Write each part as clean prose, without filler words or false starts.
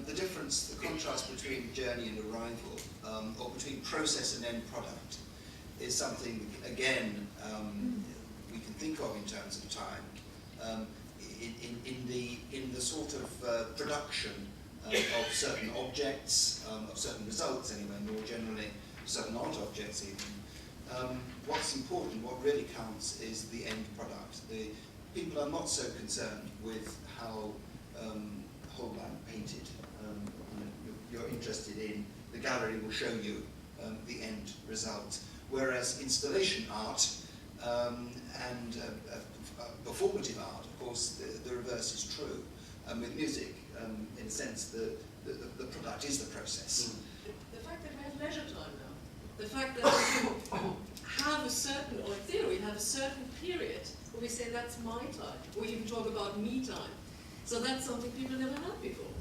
the difference, the contrast between journey and arrival, or between process and end product, is something, again, we can think of in terms of time, in the sort of production of certain objects, of certain results anyway, more generally, certain art objects even. What's important, what really counts, is the end product. People are not so concerned with how whole lamp painted. You're interested in, the gallery will show you the end result. Whereas installation art and performative art, of course, the reverse is true. With music, in a sense, the product is the process. The fact that we have leisure time now, the fact that we have a certain, or in theory, have a certain period where we say that's my time, we even talk about me time. So that's something people never had before.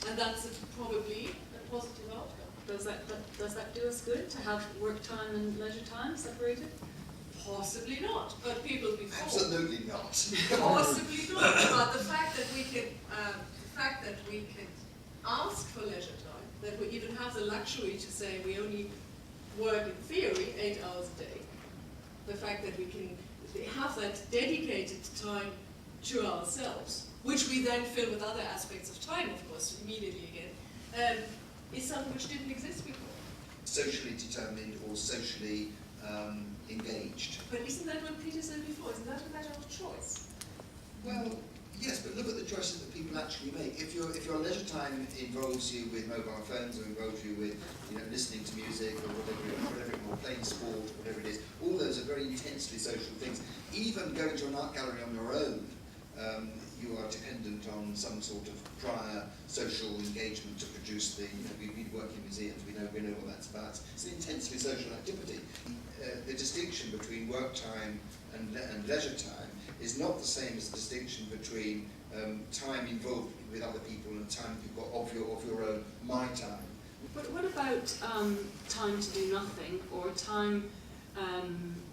And that's probably a positive outcome. Does that do us good, to have work time and leisure time separated? Possibly not, but people before. Absolutely not. Possibly not, but the fact that we can ask for leisure time, that we even have the luxury to say we only work in theory 8 hours a day, the fact that we can have that dedicated time to ourselves, which we then fill with other aspects of time, of course, immediately again, is something which didn't exist before. Socially determined or socially engaged. But isn't that what Peter said before? Isn't that a matter of choice? Well, yes, but look at the choices that people actually make. If your leisure time involves you with mobile phones, or involves you with listening to music, or whatever it is, playing sport, whatever it is, all those are very intensely social things. Even going to an art gallery on your own, you are dependent on some sort of prior social engagement to produce the, we work in museums, we know what that's about. It's an intensely social activity. The distinction between work time and leisure time is not the same as the distinction between time involved with other people and time you've got of your own, my time. But what about time to do nothing, or time,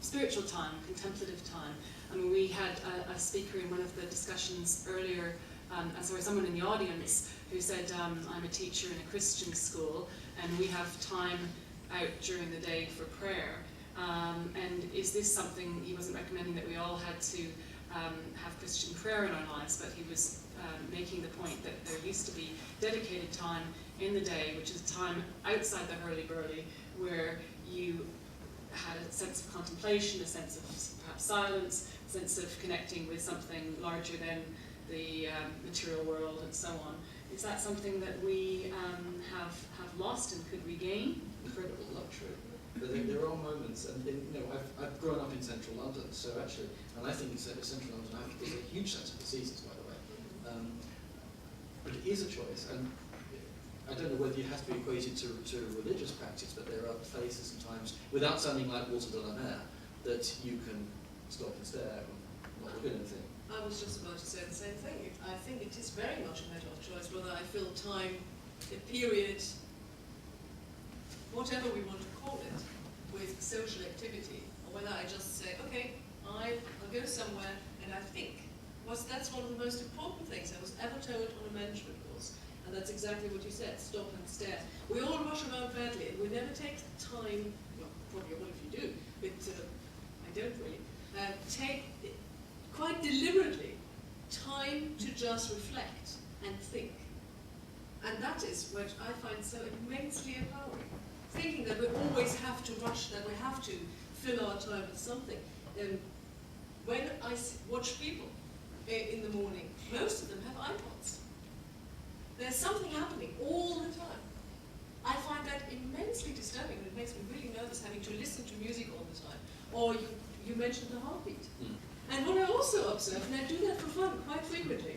spiritual time, contemplative time? I mean, we had a speaker in one of the discussions earlier, someone in the audience who said, I'm a teacher in a Christian school, and we have time out during the day for prayer. And is this something, he wasn't recommending that we all had to have Christian prayer in our lives, but he was making the point that there used to be dedicated time in the day, which is time outside the hurly-burly, where you had a sense of contemplation, a sense of perhaps silence, a sense of connecting with something larger than the material world and so on. Is that something that we have lost and could regain? Incredible luxury. But there are moments, and I've grown up in central London, so actually, and I think central London is a huge sense of the seasons, by the way. But it is a choice, and I don't know whether it has to be equated to religious practice, but there are places and times, without sounding like Walter de la Mare, that you can stop and stare and not look at anything. I was just about to say the same thing. I think it is very much a matter of choice whether I fill time, a period, whatever we want to call it, with social activity, or whether I just say, okay, I'll go somewhere and I think. That's one of the most important things I was ever told on a management course. And that's exactly what you said, stop and stare. We all rush around badly, and we never take time, well, probably all of you do, but I don't really, take, quite deliberately, time to just reflect and think. And that is what I find so immensely empowering. Thinking that we always have to rush, that we have to fill our time with something. When I watch people in the morning, most of them have iPods. There's something happening all the time. I find that immensely disturbing, and it makes me really nervous having to listen to music all the time. Or you mentioned the heartbeat. And what I also observe, and I do that for fun quite frequently.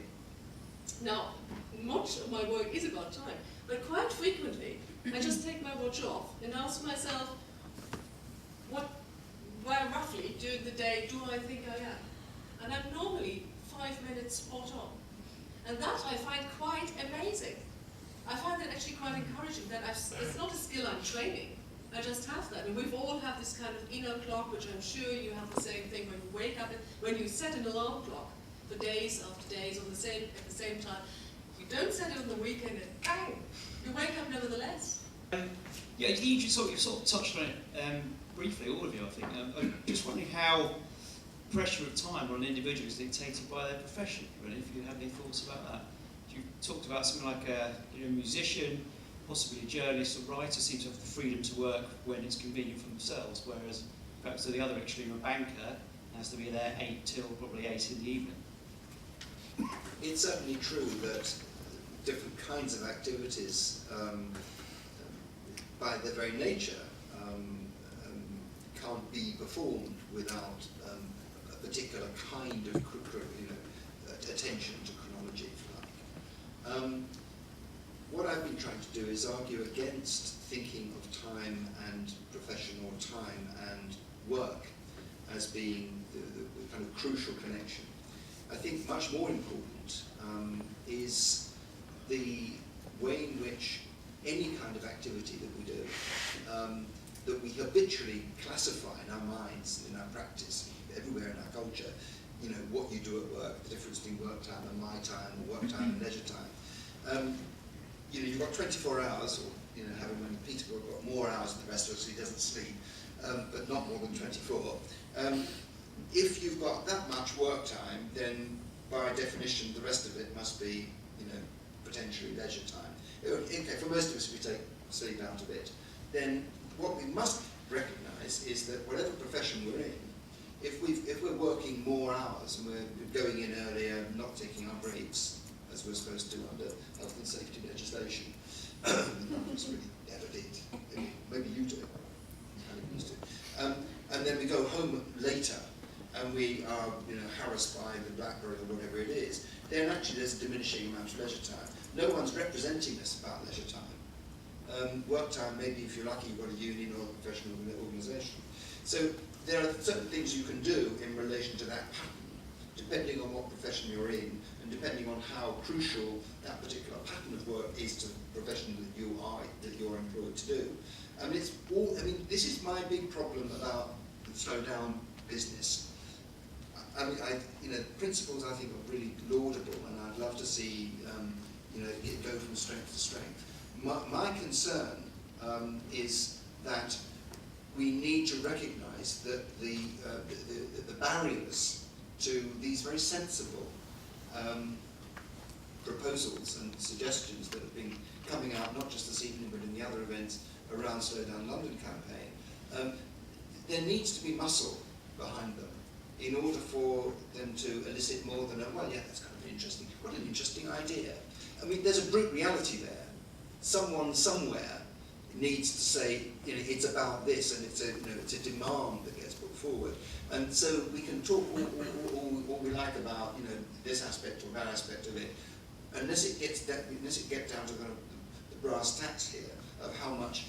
Now, much of my work is about time, but quite frequently, I just take my watch off and ask myself, where roughly during the day do I think I am? And I'm normally 5 minutes spot on. And that I find quite amazing. I find that actually quite encouraging, that it's not a skill I'm training, I just have that. And we've all have this kind of inner clock, which I'm sure you have the same thing when you wake up, when you set an alarm clock for days after days at the same time. You Don't set it on the weekend and bang, you wake up nevertheless. Yeah, you've sort of touched on it briefly, all of you, I think. I'm just wondering how pressure of time on an individual is dictated by their profession, really, if you have any thoughts about that. You talked about something like a musician, possibly a journalist or writer seems to have the freedom to work when it's convenient for themselves, whereas perhaps to the other extreme, a banker has to be there 8 till probably 8 in the evening. It's certainly true that different kinds of activities, by their very nature, can't be performed without a particular kind of attention to chronology, if you like. What I've been trying to do is argue against thinking of time and profession, or time and work, as being the kind of crucial connection. I think much more important is the way in which any kind of activity that we do, that we habitually classify in our minds, in our practice, everywhere in our culture, what you do at work, the difference between work time and my time, or work time and leisure time. You've got 24 hours, or having when Peterborough got more hours than the rest of us, so he doesn't sleep, but not more than 24. If you've got that much work time, then by definition the rest of it must be, potentially leisure time. Okay, for most of us, if we take sleep out of it, then what we must recognise is that whatever profession we're in, if we're working more hours and we're going in earlier, not taking our breaks as we're supposed to under health and safety legislation, none of us really ever did. Maybe you do. You kind of used to. And then we go home later, and we are, harassed by the BlackBerry or whatever it is. Then actually there's a diminishing amount of leisure time. No one's representing us about leisure time. Work time, maybe if you're lucky, you've got a union or a professional organisation. So there are certain things you can do in relation to that pattern, depending on what profession you're in, and depending on how crucial that particular pattern of work is to the profession that you're employed to do. This is my big problem about the slow down business. Principles I think are really laudable, and I'd love to see it go from strength to strength. My concern is that we need to recognise that the barriers to these very sensible proposals and suggestions that have been coming out, not just this evening but in the other events around Slow Down London campaign, there needs to be muscle behind them in order for them to elicit more than that's kind of interesting. What an interesting idea. There's a brute reality there. Someone somewhere needs to say, it's about this, and it's a demand that gets put forward. And so we can talk all we like about, this aspect or that aspect of it, unless it gets down to the brass tacks here of how much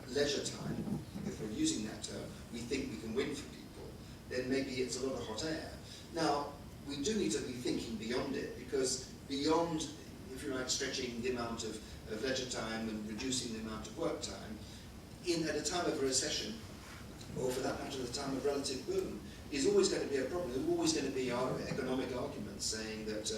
leisure time, if we're using that term, we think we can win for people, then maybe it's a lot of hot air. Now, we do need to be thinking beyond it, because beyond, if you like, stretching the amount of leisure time and reducing the amount of work time, at a time of a recession, or for that matter, the time of relative boom, is always going to be a problem. There's always going to be economic arguments saying that,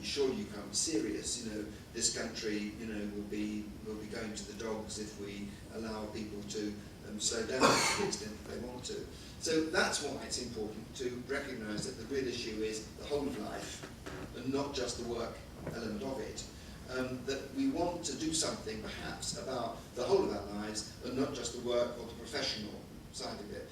surely you can't be serious. This country, will be going to the dogs if we allow people to slow down to the extent that they want to. So that's why it's important to recognise that the real issue is the whole of life, and not just the work element of it. That we want to do something, perhaps, about the whole of our lives, and not just the work or the professional side of it.